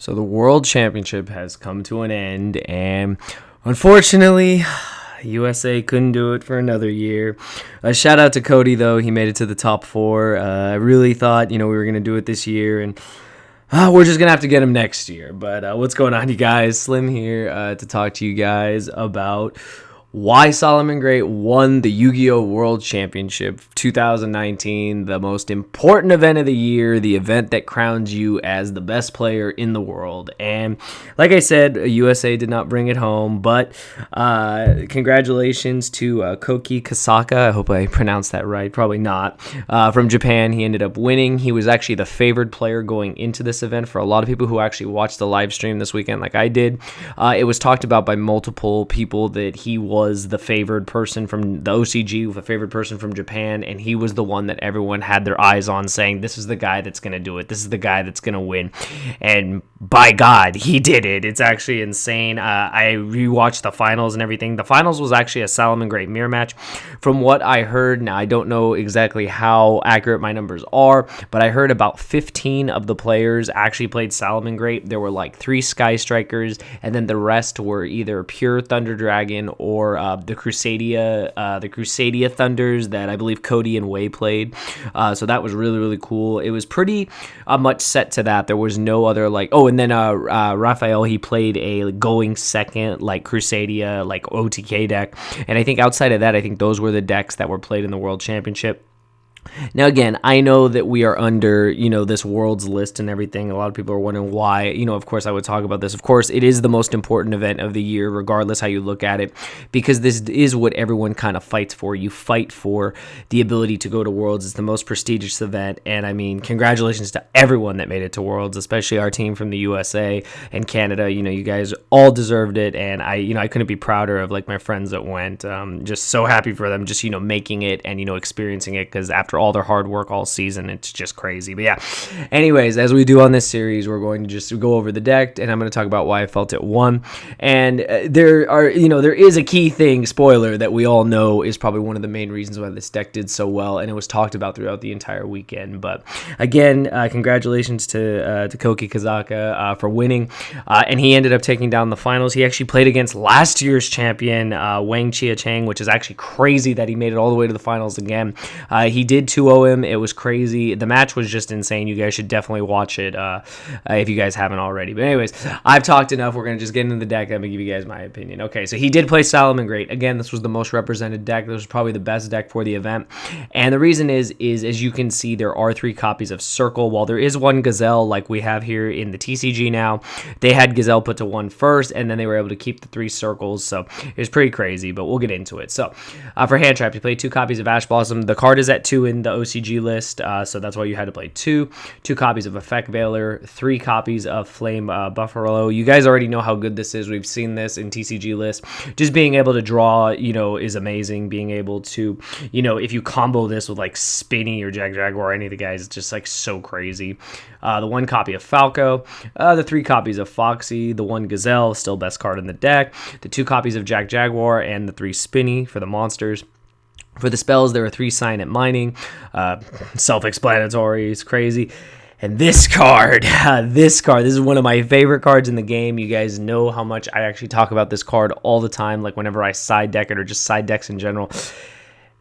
So the World Championship has come to an end, and unfortunately, USA couldn't do it for another year. Shout out to Cody, though. He made it to the top four. I really thought, we were going to do it this year, and we're just going to have to get him next year. But what's going on, you guys? Slim here to talk to you guys about why Salamangreat won the Yu-Gi-Oh! World Championship 2019, the most important event of the year, the event that crowns you as the best player in the world. And like I said, USA did not bring it home, but congratulations to Koki Kasaka. I hope I pronounced that right. Probably not. From Japan, he ended up winning. He was actually the favored player going into this event for a lot of people who actually watched the live stream this weekend like I did. It was talked about by multiple people that he was the favored person from the OCG, the favored person from Japan, and he was the one that everyone had their eyes on, saying this is the guy that's going to do it, this is the guy that's going to win. And by God, he did it. It's actually insane. I rewatched the finals and everything. The finals was actually a Salamangreat mirror match. From what I heard, now I don't know exactly how accurate my numbers are, but I heard about 15 of the players actually played Salamangreat. There were like 3 Sky Strikers, and then the rest were either pure Thunder Dragon or the Crusadia Thunders that I believe Cody and Wei played. So that was really, really cool. It was pretty much set to that. There was no other and then Raphael, he played a going second like Crusadia, like OTK deck. And I think outside of that, I think those were the decks that were played in the World Championship. Now, again, I know that we are under, this world's list and everything. A lot of people are wondering why, of course, I would talk about this. Of course, it is the most important event of the year, regardless how you look at it, because this is what everyone kind of fights for. You fight for the ability to go to Worlds. It's the most prestigious event. And I mean, congratulations to everyone that made it to Worlds, especially our team from the USA and Canada. You guys all deserved it. And I couldn't be prouder of like my friends that went. Just so happy for them, just, making it and, experiencing it, because after all their hard work all season, it's just crazy. But yeah, anyways, as we do on this series, we're going to just go over the deck, and I'm going to talk about why I felt it won. And there is a key thing, spoiler, that we all know is probably one of the main reasons why this deck did so well, and it was talked about throughout the entire weekend. But again, congratulations to Koki Kazaka for winning, and he ended up taking down the finals. He actually played against last year's champion, Wang Chia-Chang, which is actually crazy that he made it all the way to the finals again. He did 2-0 him. It was crazy. The match was just insane. You guys should definitely watch it if you guys haven't already. But anyways, I've talked enough. We're going to just get into the deck. I'm going to give you guys my opinion. Okay, so he did play Salamangreat. Again, this was the most represented deck. This was probably the best deck for the event. And the reason is as you can see, there are 3 copies of Circle. While there is 1 Gazelle like we have here in the TCG now, they had Gazelle put to 1 first, and then they were able to keep the 3 Circles. So it was pretty crazy, but we'll get into it. So for Hand Trap, you played 2 copies of Ash Blossom. The card is at 2 in the OCG list, so that's why you had to play 2 copies of Effect Veiler, 3 copies of Flame Buffalo. You guys already know how good this is. We've seen this in TCG lists. Just being able to draw, is amazing. Being able to, if you combo this with like Spinny or Jaguar or any of the guys, it's just like so crazy. The 1 copy of Falco, the 3 copies of Foxy, the 1 Gazelle, still best card in the deck, the 2 copies of Jaguar, and the 3 Spinny for the monsters. For the spells, there are 3 Sign at Mining. Self-explanatory. It's crazy. And this card, this is one of my favorite cards in the game. You guys know how much I actually talk about this card all the time, like whenever I side deck it or just side decks in general.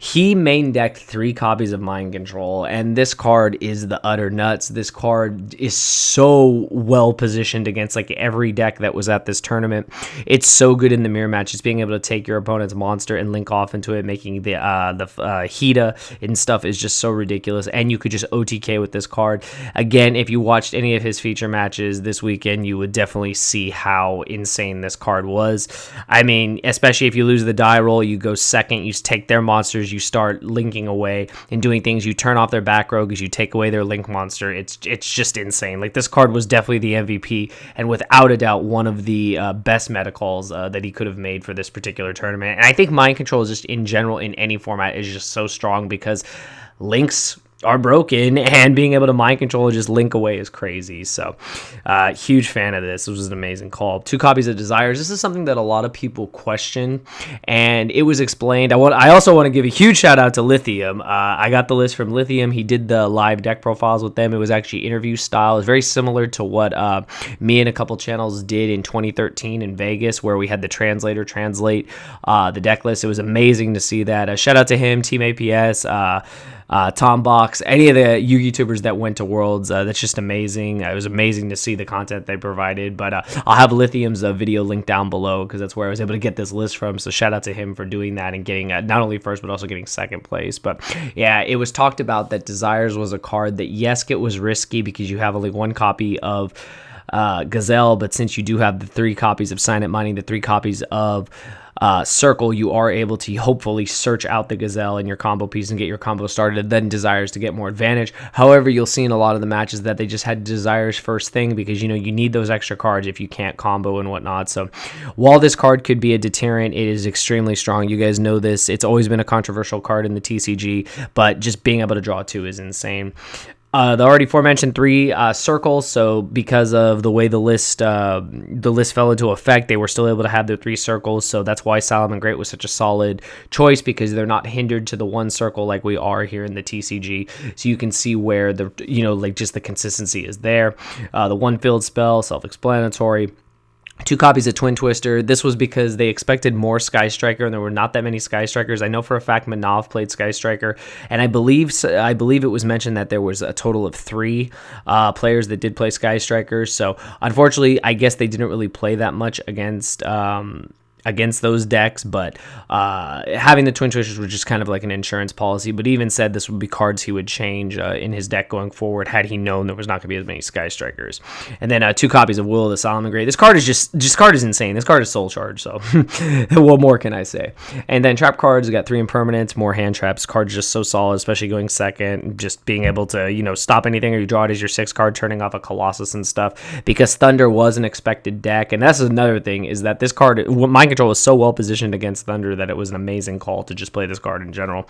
He main decked 3 copies of Mind Control, and this card is the utter nuts. This card is so well positioned against like every deck that was at this tournament. It's so good in the mirror match. Just being able to take your opponent's monster and link off into it, making the Hida and stuff is just so ridiculous. And you could just OTK with this card. Again, if you watched any of his feature matches this weekend, you would definitely see how insane this card was. I mean, especially if you lose the die roll, you go second, you take their monsters, you start linking away and doing things. You turn off their back row because you take away their link monster. It's just insane. Like, this card was definitely the MVP, and without a doubt one of the best meta calls that he could have made for this particular tournament. And I think Mind Control is just in general in any format is just so strong because links are broken, and being able to mind control and just link away is crazy. So huge fan of this. This was an amazing call. 2 copies of Desires. This is something that a lot of people question, and it was explained. I also want to give a huge shout out to Lithium. I got the list from Lithium. He did the live deck profiles with them. It was actually interview style. It's very similar to what me and a couple channels did in 2013 in Vegas, where we had the translator translate the deck list. It was amazing to see that. Shout out to him, Team APS, Tom Box, any of the YouTubers that went to Worlds. That's just amazing. It was amazing to see the content they provided. But I'll have Lithium's video linked down below, because that's where I was able to get this list from. So shout out to him for doing that and getting not only first, but also getting second place. But yeah, it was talked about that Desires was a card that, yes, it was risky because you have only 1 copy of Gazelle, but since you do have the 3 copies of Sign It Mining, the 3 copies of Circle, you are able to hopefully search out the Gazelle in your combo piece and get your combo started, then Desires to get more advantage. However, you'll see in a lot of the matches that they just had Desires first thing, because you need those extra cards if you can't combo and whatnot. So while this card could be a deterrent, it is extremely strong. You guys know this. It's always been a controversial card in the TCG, but just being able to draw 2 is insane. The already aforementioned 3 circles. So because of the way the list fell into effect, they were still able to have their 3 circles. So that's why Salamangreat was such a solid choice, because they're not hindered to the 1 circle like we are here in the TCG. So you can see where the just the consistency is there. The 1 field spell, self-explanatory. 2 copies of Twin Twister. This was because they expected more Sky Striker, and there were not that many Sky Strikers. I know for a fact Manav played Sky Striker, and I believe it was mentioned that there was a total of 3 players that did play Sky Strikers. So unfortunately, I guess they didn't really play that much against those decks, but having the Twin Twisters was just kind of like an insurance policy. But he even said this would be cards he would change in his deck going forward had he known there was not going to be as many Sky Strikers. And then 2 copies of Will of the Salamangreat. This card is insane. This card is soul charge, so what more can I say? And then trap cards, we got 3 impermanents, more hand traps. Card's just so solid, especially going second, just being able to stop anything, or you draw it as your 6 card, turning off a Colossus and stuff, because Thunder was an expected deck. And that's another thing, is that this card, Mind Control was so well positioned against Thunder that it was an amazing call to just play this card in general.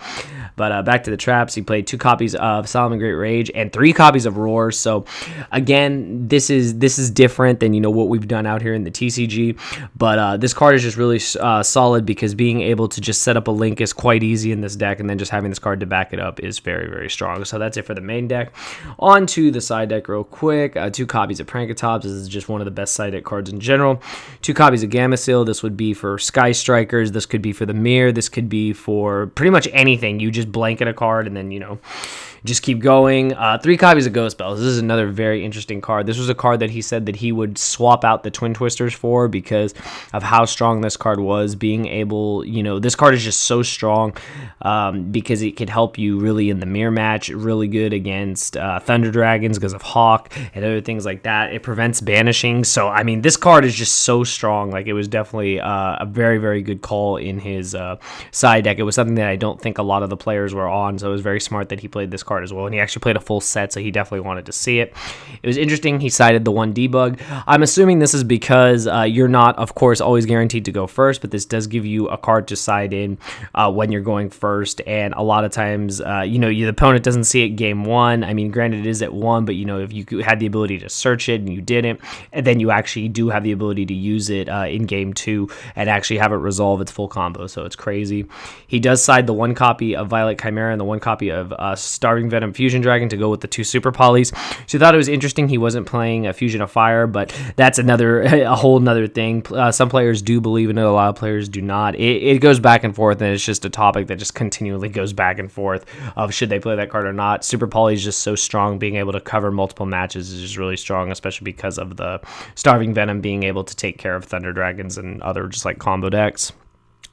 But back to the traps, he played 2 copies of Salamangreat Rage and 3 copies of Roar. So again, this is different than what we've done out here in the TCG. But this card is just really solid, because being able to just set up a link is quite easy in this deck, and then just having this card to back it up is very, very strong. So that's it for the main deck. On to the side deck real quick. 2 copies of Prankatops. This is just one of the best side deck cards in general. 2 copies of Gameciel. This would be for Sky Strikers. This could be for the Mirror. This could be for pretty much anything. You just blanket a card and then just keep going. 3 copies of Ghost Bells. This is another very interesting card. This was a card that he said that he would swap out the Twin Twisters for, because of how strong this card was. Being able, this card is just so strong, because it could help you really in the mirror match. Really good against Thunder Dragons because of Hawk and other things like that. It prevents banishing. So I mean, this card is just so strong. Like, it was definitely a very, very good call in his side deck. It was something that I don't think a lot of the players were on, so it was very smart that he played this card as well, and he actually played a full set, so he definitely wanted to see it. It was interesting. He cited the 1 debug. I'm assuming this is because you're not, of course, always guaranteed to go first, but this does give you a card to side in when you're going first, and a lot of times, the opponent doesn't see it game 1. I mean, granted, it is at 1, but if you had the ability to search it and you didn't, and then you actually do have the ability to use it in game 2 and actually have it resolve its full combo, so it's crazy. He does side the 1 copy of Violet Chimera and the 1 copy of Starving Venom Fusion Dragon to go with the 2 Super Polys. So I thought it was interesting he wasn't playing a Fusion of Fire, but that's a whole nother thing. Some players do believe in it, a lot of players do not. It goes back and forth, and it's just a topic that just continually goes back and forth of should they play that card or not. Super Poly is just so strong. Being able to cover multiple matches is just really strong, especially because of the Starving Venom being able to take care of Thunder Dragons and other just like combo decks.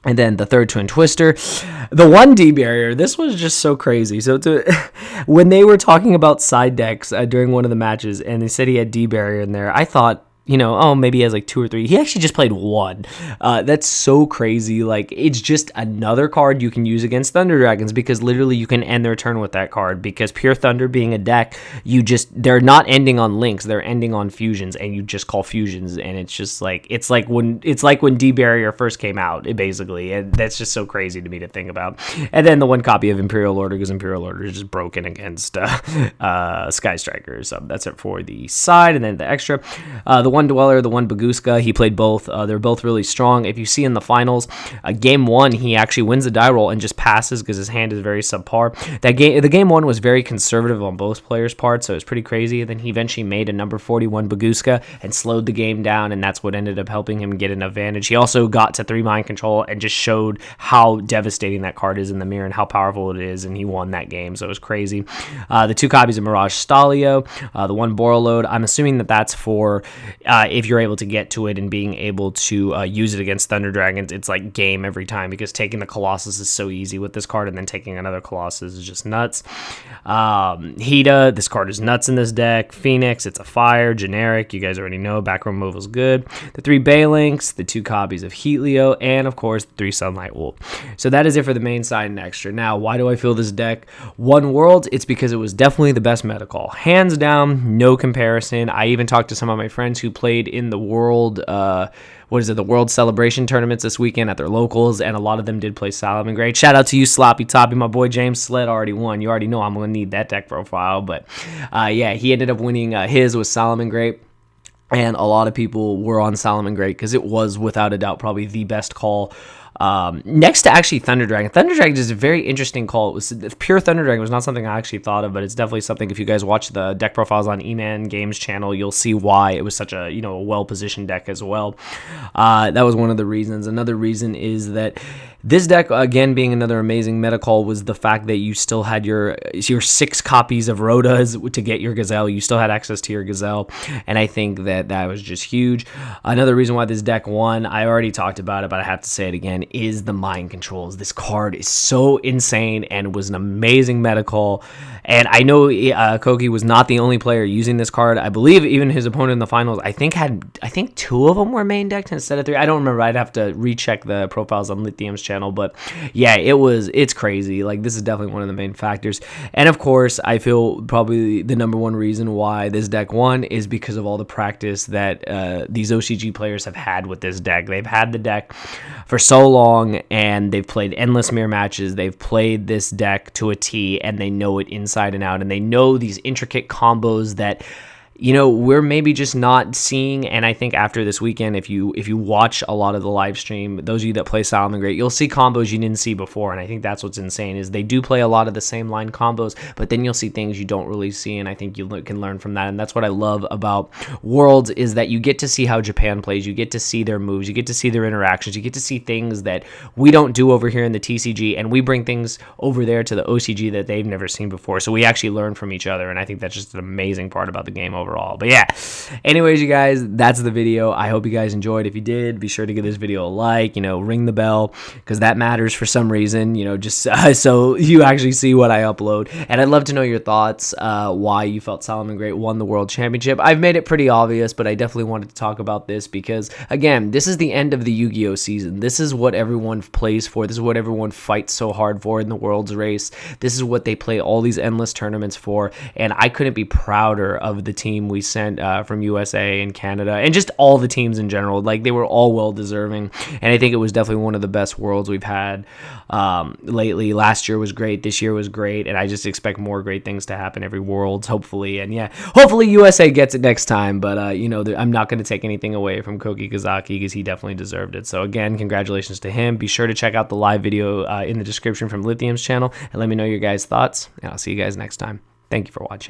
And then the 3rd Twin Twister, the 1 D barrier. This was just so crazy. So when they were talking about side decks during one of the matches, and they said he had D barrier in there, I thought, oh, maybe he has like 2 or 3. He actually just played 1. That's so crazy. Like, it's just another card you can use against Thunder Dragons, because literally you can end their turn with that card, because Pure Thunder being a deck, they're not ending on links, they're ending on fusions, and you just call fusions, and it's just like, it's like when D-Barrier first came out, basically, and that's just so crazy to me to think about. And then the 1 copy of Imperial Order, because Imperial Order is just broken against Sky Strikers. So that's it for the side. And then the extra, the 1 Dweller, the 1 Baguska, he played both. They're both really strong. If you see in the finals, game 1, he actually wins the die roll and just passes because his hand is very subpar. The game 1 was very conservative on both players' parts, so it was pretty crazy. And then he eventually made a number 41 Baguska and slowed the game down, and that's what ended up helping him get an advantage. He also got to 3 mind control and just showed how devastating that card is in the mirror and how powerful it is, and he won that game, so it was crazy. The 2 copies of Mirage Stalio, the 1 Borreload, I'm assuming that's for if you're able to get to it and being able to use it against Thunder Dragons. It's like game every time, because taking the Colossus is so easy with this card, and then taking another Colossus is just nuts. Hida, this card is nuts in this deck. Phoenix, it's a fire, generic, you guys already know, back row removal is good. The 3 Balinks, the 2 copies of Heatleo, and of course the 3 Sunlight Wolf. So that is it for the main side and extra. Now, why do I feel this deck won Worlds? It's because it was definitely the best meta call. Hands down, no comparison. I even talked to some of my friends who played in the World, the World Celebration tournaments this weekend at their locals, and a lot of them did play Salamangreat. Shout out to you, Sloppy Toppy. My boy James Sled already won. You already know I'm going to need that deck profile, but yeah, he ended up winning his with Salamangreat. And a lot of people were on Salamangreat because it was, without a doubt, probably the best call. Next to actually Thunder Dragon. Thunder Dragon is a very interesting call. It was pure Thunder Dragon was not something I actually thought of, but it's definitely something. If you guys watch the deck profiles on E-Man Games channel, you'll see why it was such a a well-positioned deck as well. That was one of the reasons. Another reason is that this deck, again, being another amazing meta call, was the fact that you still had your 6 copies of Rhodas to get your Gazelle. You still had access to your Gazelle, and I think that was just huge. Another reason why this deck won, I already talked about it, but I have to say it again, is the mind controls. This card is so insane and was an amazing meta call. And I know Koki was not the only player using this card. I believe even his opponent in the finals, I think 2 of them were main decked instead of 3. I don't remember. I'd have to recheck the profiles on Lithium's channel, but yeah, it's crazy. Like, this is definitely one of the main factors. And of course, I feel probably the number 1 reason why this deck won is because of all the practice that these OCG players have had with this deck. They've had the deck for so long, and they've played endless mirror matches. They've played this deck to a T, and they know it inside and out, and they know these intricate combos that we're maybe just not seeing. And I think after this weekend, if you watch a lot of the live stream, those of you that play Salamangreat, you'll see combos you didn't see before. And I think that's what's insane, is they do play a lot of the same line combos, but then you'll see things you don't really see, and I think you can learn from that. And that's what I love about Worlds, is that you get to see how Japan plays, you get to see their moves, you get to see their interactions, you get to see things that we don't do over here in the TCG, and we bring things over there to the OCG that they've never seen before. So we actually learn from each other, and I think that's just an amazing part about the game overall. But yeah, anyways, you guys, that's the video. I hope you guys enjoyed. If you did, be sure to give this video a like, ring the bell, because that matters for some reason, just so you actually see what I upload. And I'd love to know your thoughts, why you felt Salamangreat won the World Championship. I've made it pretty obvious, but I definitely wanted to talk about this because, again, this is the end of the Yu-Gi-Oh season. This is what everyone plays for. This is what everyone fights so hard for in the World's race. This is what they play all these endless tournaments for, and I couldn't be prouder of the team we sent from USA and Canada, and just all the teams in general. Like, they were all well deserving, and I think it was definitely one of the best Worlds we've had lately. Last year was great, this year was great, and I just expect more great things to happen every Worlds, hopefully. And yeah, hopefully USA gets it next time, but I'm not going to take anything away from Koki Kazaki, because he definitely deserved it. So again, congratulations to him. Be sure to check out the live video in the description from Lithium's channel, and let me know your guys' thoughts, and I'll see you guys next time. Thank you for watching.